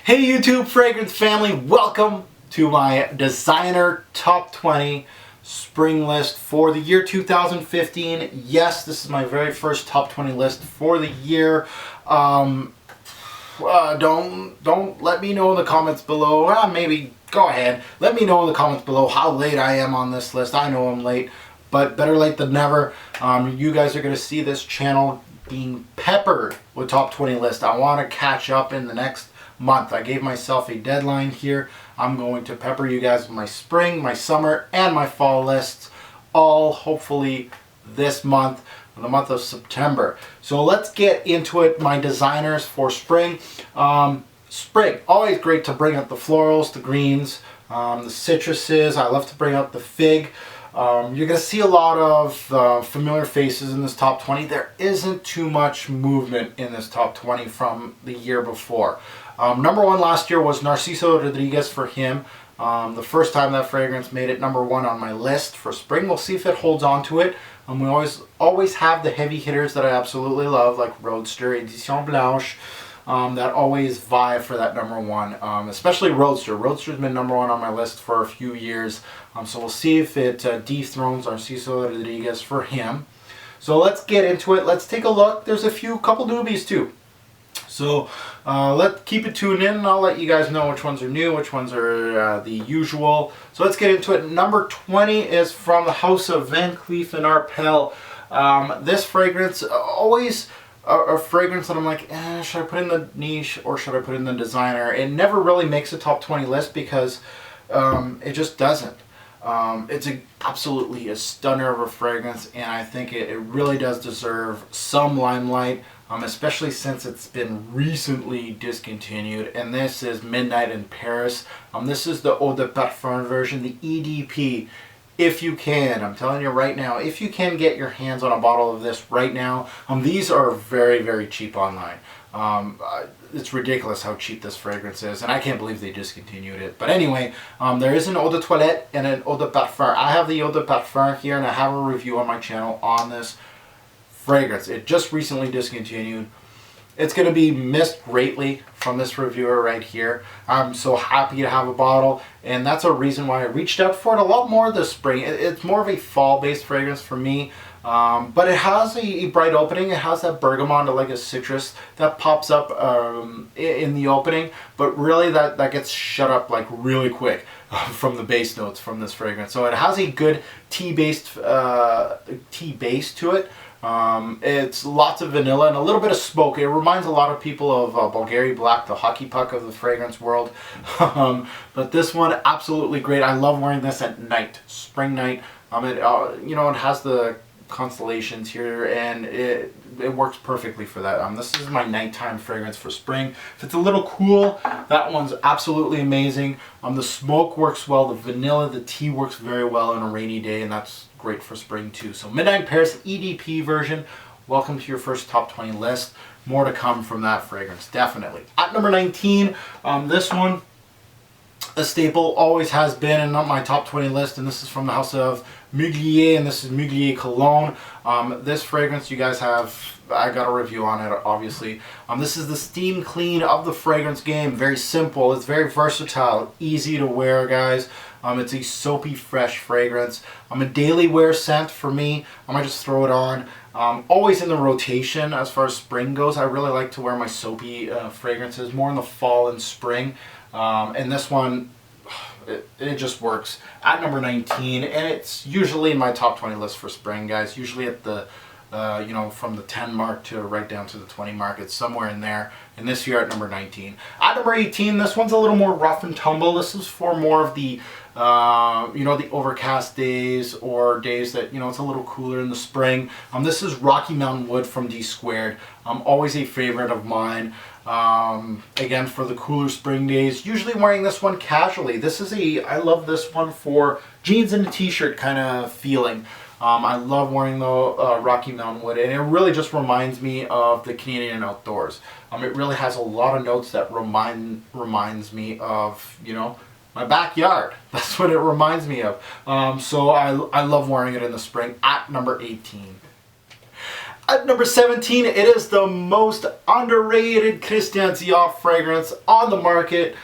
Hey YouTube fragrance family, welcome to my designer top 20 spring list for the year 2015. Yes, this is my very first top 20 list for the year. Don't let me know in the comments below. Maybe go ahead. Let me know in the comments below how late I am on this list. I know I'm late, but better late than never. You guys are going to see this channel being peppered with top 20 lists. I want to catch up in the next month. I gave myself a deadline here. I'm going to pepper you guys with my spring, my summer, and my fall lists, all hopefully this month, the month of September. So let's get into it. My designers for spring. Spring, always great to bring up the florals, the greens, the citruses. I love to bring up the fig. You're going to see a lot of familiar faces in this top 20. There isn't too much movement in this top 20 from the year before. Number one last year was Narciso Rodriguez for him. The first time that fragrance made it number one on my list for spring. We'll see if it holds on to it. We always have the heavy hitters that I absolutely love, like Roadster, Edition Blanche, that always vie for that number one, especially Roadster. Roadster's been number one on my list for a few years, so we'll see if it dethrones Narciso Rodriguez for him. So let's get into it. Let's take a look. There's a couple newbies too. So let's keep it tuned in, and I'll let you guys know which ones are new, which ones are the usual. So let's get into it. Number 20 is from the House of Van Cleef & Arpels. This fragrance, always a fragrance that I'm like, should I put in the niche or should I put in the designer? It never really makes a top 20 list because it just doesn't. It's absolutely a stunner of a fragrance, and I think it really does deserve some limelight, especially since it's been recently discontinued. And this is Midnight in Paris. This is the Eau de Parfum version, the EDP. If you can, I'm telling you right now, if you can get your hands on a bottle of this right now, these are very, very cheap online. It's ridiculous how cheap this fragrance is, and I can't believe they discontinued it. But anyway, there is an Eau de Toilette and an Eau de Parfum. I have the Eau de Parfum here, and I have a review on my channel on this fragrance. It just recently discontinued. It's going to be missed greatly from this reviewer right here. I'm so happy to have a bottle, and that's a reason why I reached out for it a lot more this spring. It's more of a fall-based fragrance for me, but it has a bright opening. It has that bergamot, like a citrus that pops up in the opening, but really that gets shut up like really quick from the base notes from this fragrance. So it has a good tea base to it. It's lots of vanilla and a little bit of smoke. It reminds a lot of people of Bulgari Black, the hockey puck of the fragrance world. But this one, absolutely great. I love wearing this at night, spring night. It has the constellations here, and it works perfectly for that. This is my nighttime fragrance for spring. If it's a little cool, that one's absolutely amazing. The smoke works well, the vanilla, the tea works very well on a rainy day, and that's great for spring too. So Midnight in Paris EDP version. Welcome to your first top 20 list. More to come from that fragrance, definitely. At number 19, this one, a staple, always has been in my top 20 list, and this is from the House of Mugler, and this is Mugler Cologne. This fragrance, you guys I got a review on it, obviously. This is the steam clean of the fragrance game. Very simple, it's very versatile, easy to wear, guys. It's a soapy, fresh fragrance. A daily wear scent for me. I might just throw it on. Always in the rotation as far as spring goes. I really like to wear my soapy fragrances more in the fall and spring. And this one, it just works. At number 19, and it's usually in my top 20 list for spring, guys. Usually at the, from the 10 mark to right down to the 20 mark. It's somewhere in there. And this year at number 19. At number 18, this one's a little more rough and tumble. This is for more of the, the overcast days or days that, it's a little cooler in the spring. This is Rocky Mountain Wood from D Squared. Always a favorite of mine. Again, for the cooler spring days, usually wearing this one casually. I love this one for jeans and a t-shirt kind of feeling. I love wearing the Rocky Mountain Wood, and it really just reminds me of the Canadian outdoors. It really has a lot of notes that reminds me of, my backyard. That's what it reminds me of. So I love wearing it in the spring. At number 18. At number 17, it is the most underrated Christian Dior fragrance on the market.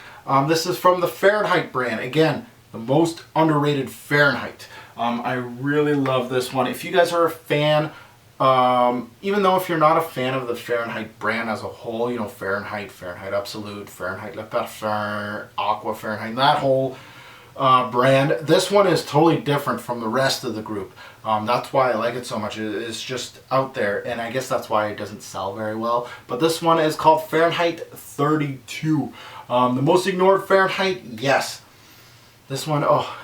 This is from the Fahrenheit brand. Again, the most underrated Fahrenheit. I really love this one. If you guys are a fan, even though if you're not a fan of the Fahrenheit brand as a whole, you know, Fahrenheit, Fahrenheit Absolute, Fahrenheit Le Parfum, Aqua Fahrenheit, that whole brand, this one is totally different from the rest of the group. That's why I like it so much. It's just out there, and I guess that's why it doesn't sell very well. But this one is called Fahrenheit 32. The most ignored Fahrenheit, yes. This one, oh,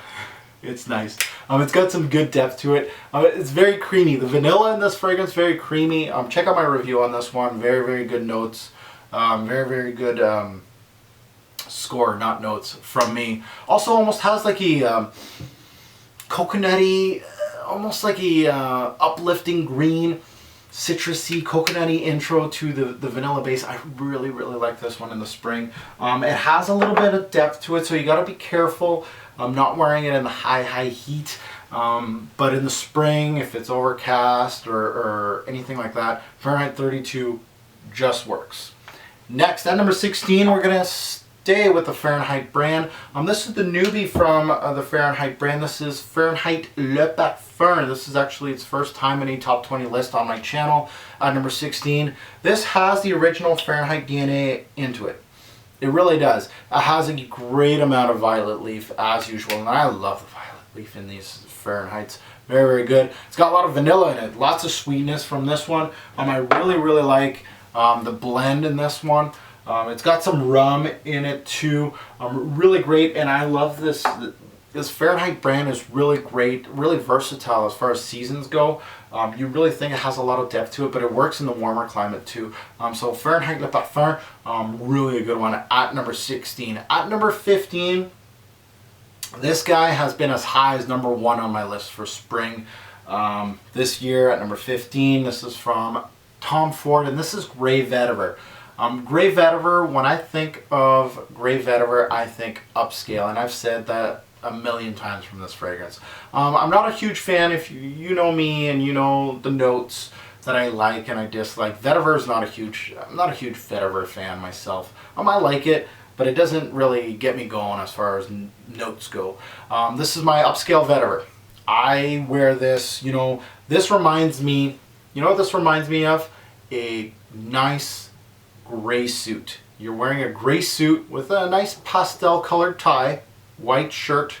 it's nice. It's got some good depth to it. It's very creamy. The vanilla in this fragrance, very creamy. Check out my review on this one. Very, very good notes. Very, very good score, not notes, from me. Also almost has like a coconutty, almost like a uplifting green, citrusy, coconutty intro to the vanilla base. I really, really like this one in the spring. It has a little bit of depth to it, so you got to be careful. I'm not wearing it in the high heat, but in the spring, if it's overcast or anything like that, Fahrenheit 32 just works. Next, at number 16, we're going to stay with the Fahrenheit brand. This is the newbie from the Fahrenheit brand. This is Fahrenheit Le Parfum. This is actually its first time in a top 20 list on my channel. At number 16, this has the original Fahrenheit DNA into it. It really does. It has a great amount of violet leaf as usual, and I love the violet leaf in these Fahrenheits. Very, very good. It's got a lot of vanilla in it. Lots of sweetness from this one. I really, really like the blend in this one. It's got some rum in it too. Really great, and I love this. This Fahrenheit brand is really great, really versatile as far as seasons go. You really think it has a lot of depth to it, but it works in the warmer climate too. So Fahrenheit Le Parfum, really a good one at number 16. At number 15, this guy has been as high as number 1 on my list for spring this year. At number 15, this is from Tom Ford, and this is Grey Vetiver. Grey Vetiver, when I think of Grey Vetiver, I think upscale, and I've said that a million times from this fragrance. I'm not a huge fan. If you know me and you know the notes that I like and I dislike, Vetiver is not a huge. I'm not a huge Vetiver fan myself. I like it, but it doesn't really get me going as far as notes go. This is my upscale Vetiver. I wear this. You know, this reminds me. You know what this reminds me of? A nice gray suit. You're wearing a gray suit with a nice pastel colored tie, white shirt.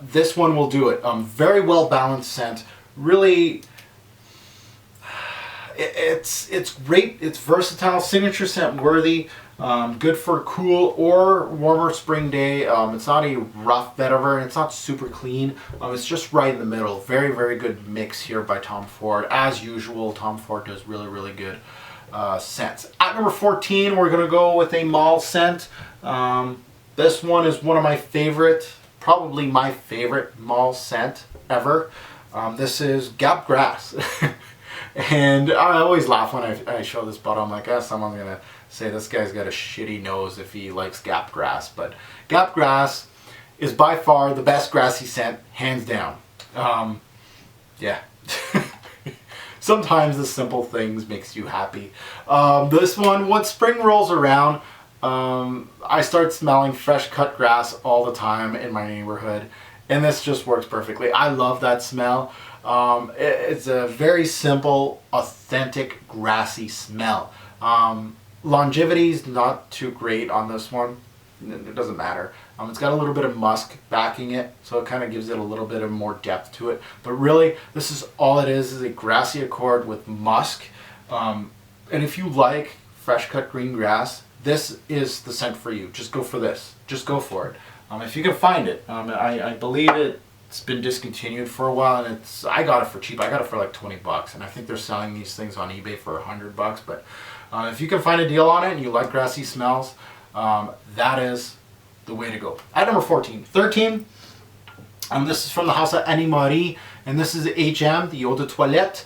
This one will do it. Very well balanced scent. Really, it's great. It's versatile, signature scent worthy. Good for a cool or warmer spring day. It's not a rough vetiver, and it's not super clean. It's just right in the middle. Very, very good mix here by Tom Ford. As usual, Tom Ford does really, really good scents. At number 14, we're gonna go with a mall scent. This one is one of my favorite, probably my favorite mall scent ever. This is Gap Grass. And I always laugh when I show this bottle. I'm like, someone's going to say this guy's got a shitty nose if he likes Gap Grass. But Gap Grass is by far the best grassy scent, hands down. Yeah. Sometimes the simple things makes you happy. This one, when spring rolls around, I start smelling fresh cut grass all the time in my neighborhood, and this just works perfectly. I love that smell. It's a very simple, authentic, grassy smell. Longevity is not too great on this one. It doesn't matter. It's got a little bit of musk backing it, so it kind of gives it a little bit of more depth to it. But really, this is all it is a grassy accord with musk. And if you like fresh cut green grass, this is the scent for you. Just go for this. Just go for it. If you can find it. I believe it's been discontinued for a while, and I got it for cheap. I got it for like 20 bucks, and I think they're selling these things on eBay for 100 bucks. But if you can find a deal on it and you like grassy smells, that is the way to go. At number 14. 13, this is from the house of Annie Marie, and this is HM, the Eau de Toilette.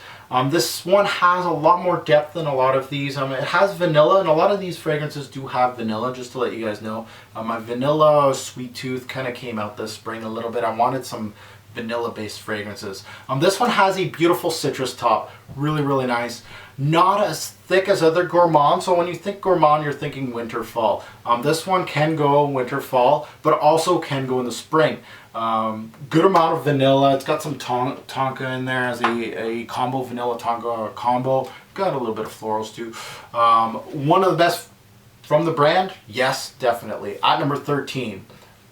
This one has a lot more depth than a lot of these. It has vanilla, and a lot of these fragrances do have vanilla, just to let you guys know. My vanilla sweet tooth kind of came out this spring a little bit. I wanted some vanilla-based fragrances. This one has a beautiful citrus top, really, really nice. Not as thick as other gourmand, so when you think gourmand, you're thinking winter, fall. This one can go winter, fall, but also can go in the spring. Good amount of vanilla. It's got some tonka in there as a combo, vanilla tonka combo. Got a little bit of florals too. One of the best from the brand, yes, definitely. At number 13.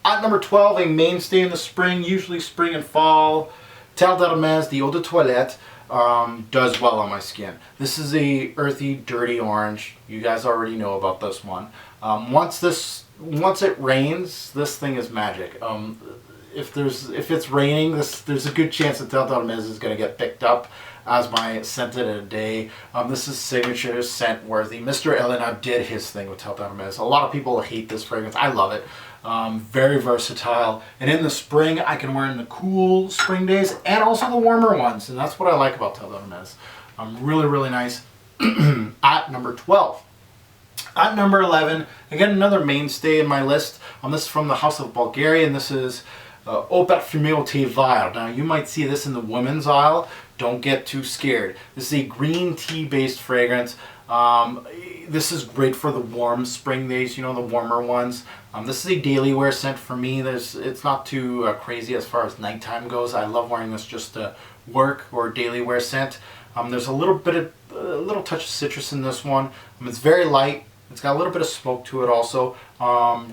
At number 12, a mainstay in the spring, usually spring and fall. Terre d'Hermès, the Eau de Toilette, does well on my skin. This is a earthy, dirty orange. You guys already know about this one. Once it rains, this thing is magic. If it's raining, there's a good chance that Terre d'Hermès is going to get picked up as my scented a day. This is signature scent worthy. Mr. Elena did his thing with Terre d'Hermès. A lot of people hate this fragrance. I love it. Very versatile. And in the spring, I can wear it in the cool spring days and also the warmer ones. And that's what I like about Terre d'Hermès. Really, really nice. At number 12. At number 11, again, another mainstay in my list. This is from the House of Bulgaria, and this is Eau Parfumée au Thé Vert. Now, you might see this in the women's aisle. Don't get too scared. This is a green tea based fragrance. This is great for the warm spring days, you know, the warmer ones. This is a daily wear scent for me. It's not too crazy as far as nighttime goes. I love wearing this just to work or daily wear scent. There's a little touch of citrus in this one. It's very light. It's got a little bit of smoke to it also.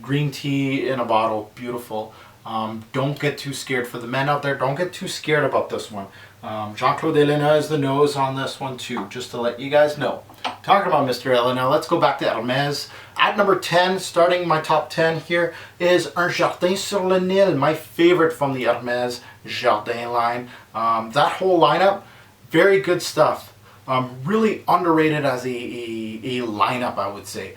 Green tea in a bottle, beautiful. Don't get too scared. For the men out there, don't get too scared about this one. Jean-Claude Elena is the nose on this one too, just to let you guys know. Talking about Mr. Elena, let's go back to Hermès. At number 10, starting my top 10 here, is Un Jardin sur le Nil, my favorite from the Hermès Jardin line. That whole lineup, very good stuff. Really underrated as a lineup, I would say.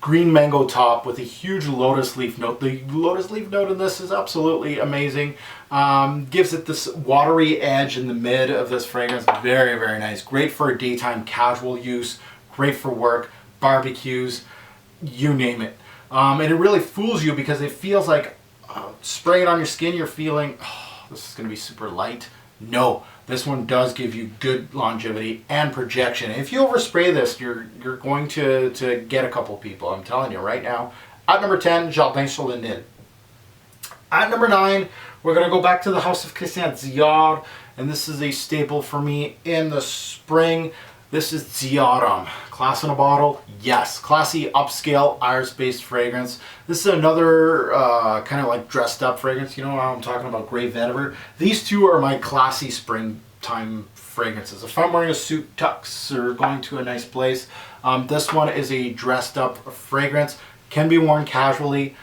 Green mango top with a huge lotus leaf note. The lotus leaf note in this is absolutely amazing. Gives it this watery edge in the mid of this fragrance. Very, very nice. Great for daytime casual use. Great for work, barbecues, you name it. And it really fools you because it feels like spraying it on your skin, you're feeling, oh, this is going to be super light. No, this one does give you good longevity and projection. If you overspray this, you're going to get a couple people. I'm telling you right now. At number 10, Jardin sur le Nil. At number 9, we're going to go back to the House of Christian Dior, and this is a staple for me in the spring. This is Diorum. Class in a bottle? Yes. Classy, upscale, iris-based fragrance. This is another kind of like dressed up fragrance. You know how I'm talking about gray vetiver? These two are my classy springtime fragrances. If I'm wearing a suit, tux, or going to a nice place, this one is a dressed up fragrance. Can be worn casually.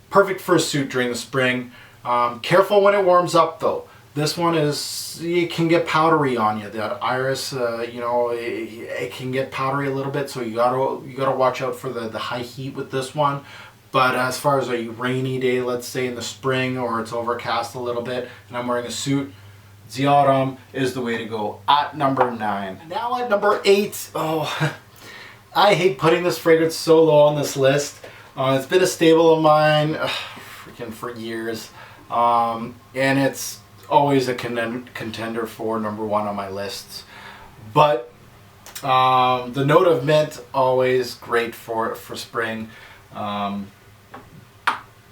Perfect for a suit during the spring. Careful when it warms up though. This one it can get powdery on you. That iris, you know, it can get powdery a little bit, so you gotta watch out for the high heat with this one. But as far as a rainy day, let's say in the spring, or it's overcast a little bit, and I'm wearing a suit, Diorum is the way to go. At number 9. Now at number 8, oh, I hate putting this fragrance so low on this list. It's been a staple of mine, freaking for years, and it's always a contender for number 1 on my lists. But the note of mint, always great for spring.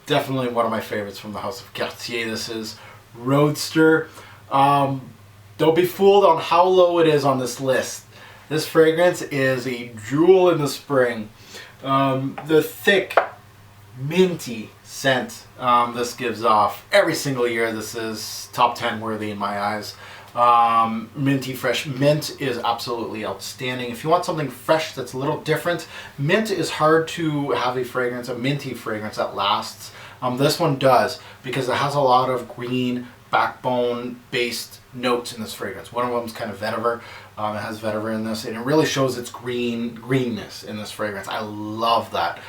Definitely one of my favorites from the House of Cartier. This is Roadster. Don't be fooled on how low it is on this list. This fragrance is a jewel in the spring. The thick, minty scent this gives off every single year. This is top 10 worthy in my eyes. Minty fresh. Mint is absolutely outstanding. If you want something fresh that's a little different, mint is hard to have a minty fragrance that lasts. This one does, because it has a lot of green backbone based notes in this fragrance. One of them is kind of vetiver. It has vetiver in this, and it really shows its greenness in this fragrance. I love that.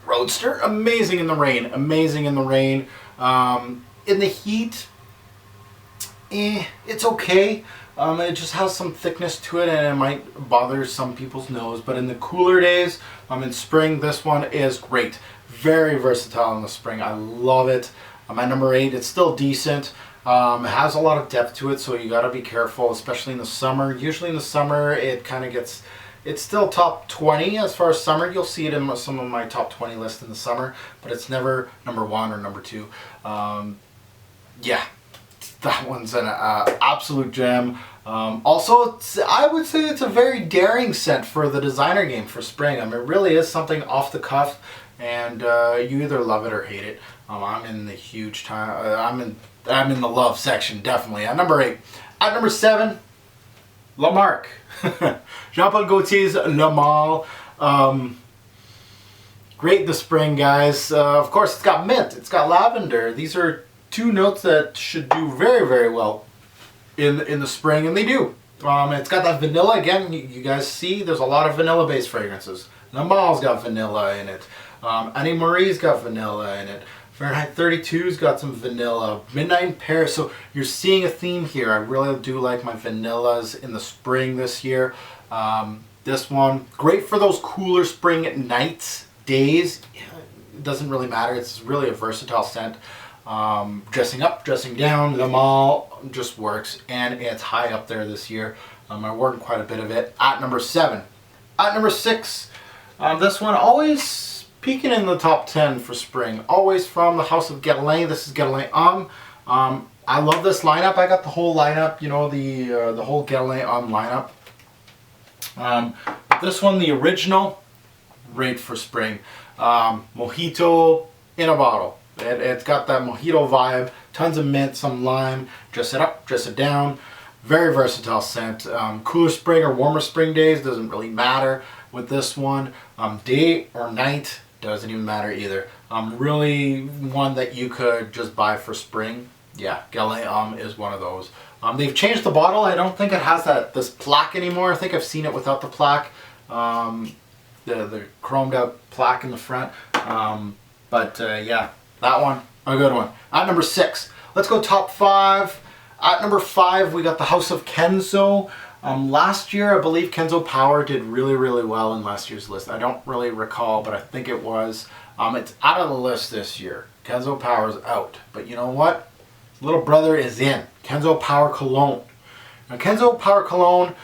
Roadster, amazing in the rain. Amazing in the rain. In the heat, it's okay. It just has some thickness to it, and it might bother some people's nose. But in the cooler days, in spring, this one is great. Very versatile in the spring. I love it. At number 8, it's still decent. It has a lot of depth to it, so you got to be careful, especially in the summer. Usually in the summer, it kind of gets, it's still top 20 as far as summer. You'll see it in some of my top 20 lists in the summer, but it's never number 1 or number 2. Yeah, that one's an absolute gem. Also, I would say it's a very daring scent for the designer game for spring. I mean, it really is something off the cuff, and you either love it or hate it. I'm in the huge time. I'm in the love section, definitely. At number 8. At number 7, La Marque. Jean-Paul Gaultier's Le Male. Great in the spring, guys. Of course, it's got mint. It's got lavender. These are 2 notes that should do very, very well in the spring, and they do. It's got that vanilla. Again, you guys see there's a lot of vanilla-based fragrances. Le Male's got vanilla in it. Annie Marie's got vanilla in it. Fahrenheit 32's got some vanilla. Midnight in Paris. So you're seeing a theme here. I really do like my vanillas in the spring this year. This one, great for those cooler spring nights, days. It doesn't really matter. It's really a versatile scent. Dressing up, dressing down, Le Male just works, and it's high up there this year. I wore quite a bit of it. At number 7. At number 6, this one always peaking in the top 10 for spring. Always from the house of Guerlain. This is Guerlain Homme. I love this lineup. I got the whole lineup, you know, the whole Guerlain Homme lineup. This one, the original, great for spring. Mojito in a bottle. It's got that mojito vibe, tons of mint, some lime. Dress it up, dress it down. Very versatile scent. Cooler spring or warmer spring days, doesn't really matter with this one. Day or night, doesn't even matter either. Really one that you could just buy for spring. Yeah, Guerlain Homme is one of those. They've changed the bottle. I don't think it has this plaque anymore. I think I've seen it without the plaque. The chromed out plaque in the front. Yeah, that one, a good one. At number 6, let's go top 5. At number 5, we got the House of Kenzo. Last year, I believe Kenzo Power did really, really well in last year's list. I don't really recall, but I think it was. It's out of the list this year. Kenzo Power's out. But you know what? Little brother is in. Kenzo Power Cologne. Now, Kenzo Power Cologne,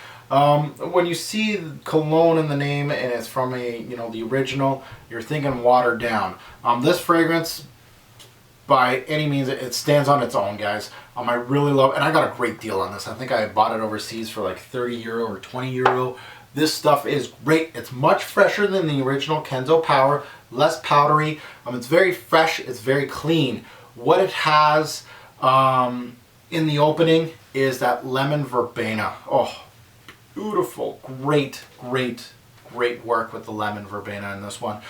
when you see cologne in the name and it's from the original, you're thinking watered down. This fragrance, by any means, it stands on its own, guys. I really love, and I got a great deal on this. I think I bought it overseas for like 30 euro or 20 euro. This stuff is great. It's much fresher than the original Kenzo Power, less powdery. It's very fresh, it's very clean. What it has in the opening is that lemon verbena. Oh, beautiful, great work with the lemon verbena in this one.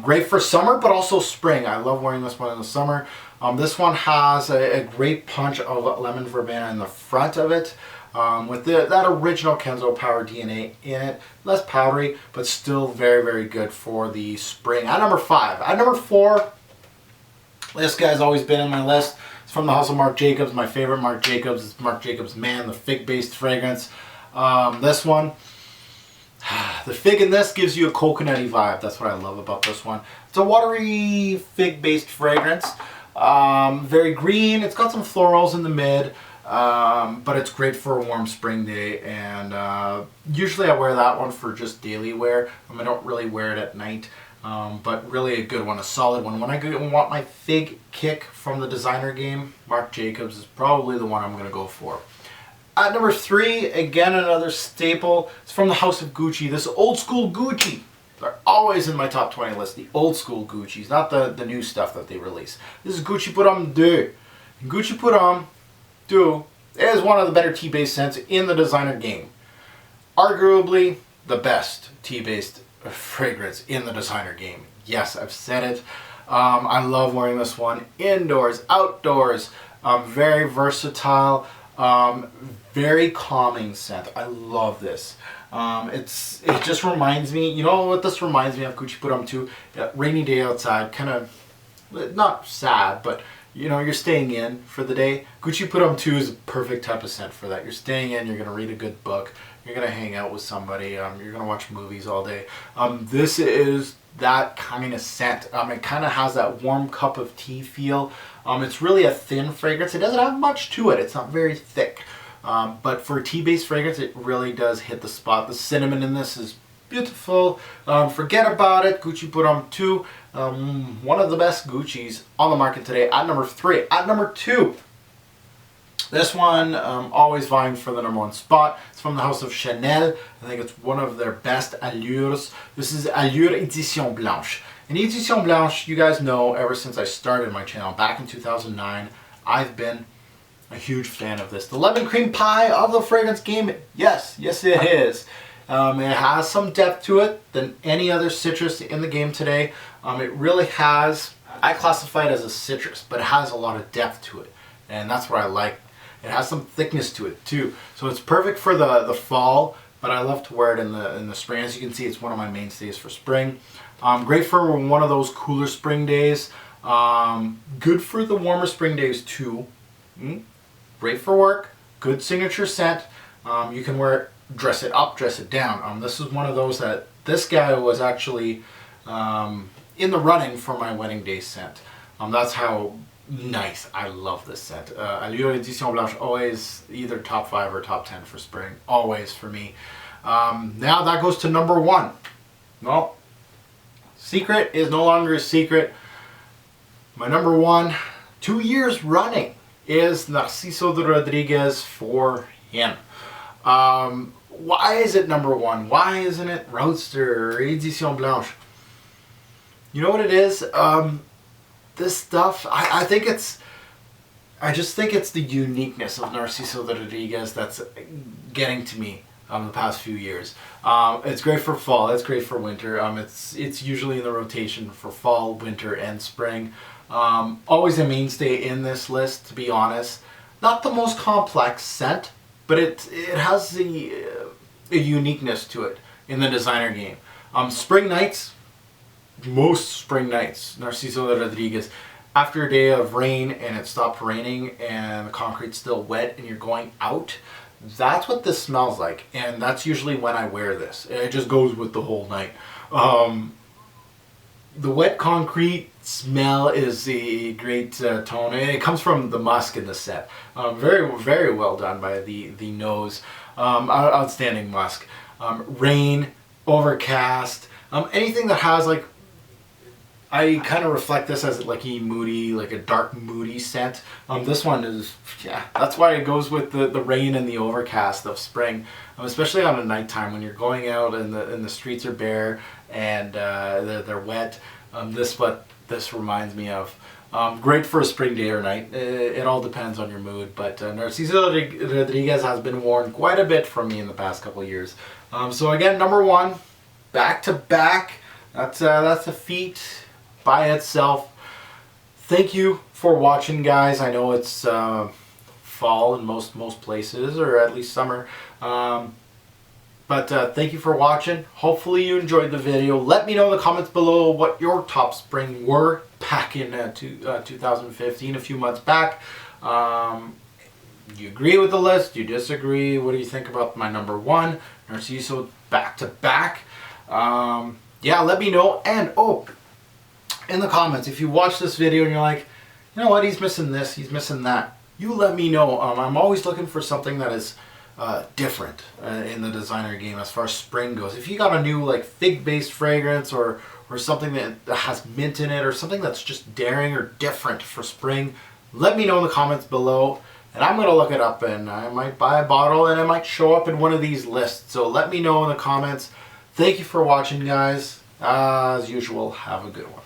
Great for summer, but also spring. I love wearing this one in the summer. This one has a great punch of lemon verbena in the front of it, with that original Kenzo Power DNA in it. Less powdery, but still very, very good for the spring. At number 5. At number 4, this guy's always been on my list. It's from the house of Marc Jacobs. My favorite Marc Jacobs is Marc Jacobs Man, the fig-based fragrance. This one, the fig in this gives you a coconutty vibe. That's what I love about this one. It's a watery fig-based fragrance. Very green. It's got some florals in the mid, but it's great for a warm spring day. And usually I wear that one for just daily wear. I don't really wear it at night, but really a good one, a solid one. When I want my fig kick from the designer game, Marc Jacobs is probably the one I'm going to go for. At number 3, again another staple. It's from the house of Gucci. This old school Gucci. They're always in my top 20 list. The old school Gucci's, not the new stuff that they release. This is Gucci Pour Homme 2. Gucci Pour Homme 2 is one of the better tea-based scents in the designer game. Arguably the best tea-based fragrance in the designer game. Yes, I've said it. I love wearing this one indoors, outdoors. Very versatile. Very calming scent. I love this. It just reminds me, you know what this reminds me of, Gucci Pour Homme 2? Rainy day outside, kind of, not sad, but you're staying in for the day, Gucci Put 'em 2 is a perfect type of scent for that. You're staying in, you're going to read a good book, you're going to hang out with somebody, you're going to watch movies all day. This is that kind of scent. It kind of has that warm cup of tea feel. It's really a thin fragrance. It doesn't have much to it. It's not very thick. But for a tea-based fragrance, it really does hit the spot. The cinnamon in this is beautiful. Forget about it. Gucci Put 'em 2. One of the best Gucci's on the market today at number 3. At number 2, this one always vying for the number 1 spot. It's from the house of Chanel. I think it's one of their best allures. This is Allure Edition Blanche. And Edition Blanche, you guys know, ever since I started my channel back in 2009, I've been a huge fan of this. The lemon cream pie of the fragrance game, yes it is. It has some depth to it than any other citrus in the game today. It really has, I classify it as a citrus, but it has a lot of depth to it. And that's what I like. It has some thickness to it too. So it's perfect for the fall, but I love to wear it in the spring. As you can see, it's one of my mainstays for spring. Great for one of those cooler spring days. Good for the warmer spring days too. Great for work. Good signature scent. You can wear it, dress it up, dress it down. This is one of those that this guy was actually in the running for my wedding day scent. That's how nice. I love this scent. Allure Edition Blanche, always either top 5 or top 10 for spring. Always for me. Now that goes to number 1. Well, secret is no longer a secret. My number 1, 2 years running, is Narciso de Rodriguez for him. Why is it number 1? Why isn't it Roadster or Edition Blanche? You know what it is? This stuff, I just think it's the uniqueness of Narciso de Rodriguez that's getting to me the past few years. It's great for fall, it's great for winter. It's usually in the rotation for fall, winter, and spring. Always a mainstay in this list, to be honest. Not the most complex scent, but it has a uniqueness to it in the designer game. Spring nights, most spring nights, Narciso de Rodriguez, after a day of rain and it stopped raining and the concrete's still wet and you're going out, that's what this smells like. And that's usually when I wear this. It just goes with the whole night. The wet concrete smell is a great tone, and it comes from the musk in the set. Very, very well done by the nose. Outstanding musk. Rain, overcast, anything that has like, I kind of reflect this as like a moody, like a dark moody scent. This one is, yeah, that's why it goes with the rain and the overcast of spring, especially on a nighttime when you're going out and the streets are bare and they're wet. This reminds me of. Great for a spring day or night. It all depends on your mood, but Narciso Rodriguez has been worn quite a bit from me in the past couple of years. So again, number 1, back to back. That's a feat by itself. Thank you for watching, guys. I know it's fall in most places, or at least summer. But thank you for watching. Hopefully you enjoyed the video. Let me know in the comments below what your top spring were back in 2015, a few months back. Do you agree with the list? Do you disagree? What do you think about my number 1, Narciso back to back? Yeah, let me know. And in the comments, if you watch this video and you're like, you know what, he's missing this, he's missing that, you let me know. I'm always looking for something that is different in the designer game as far as spring goes. If you got a new like fig-based fragrance or something that has mint in it, or something that's just daring or different for spring, let me know in the comments below, and I'm gonna look it up and I might buy a bottle and it might show up in one of these lists. So let me know in the comments. Thank you for watching, guys. As usual, have a good one.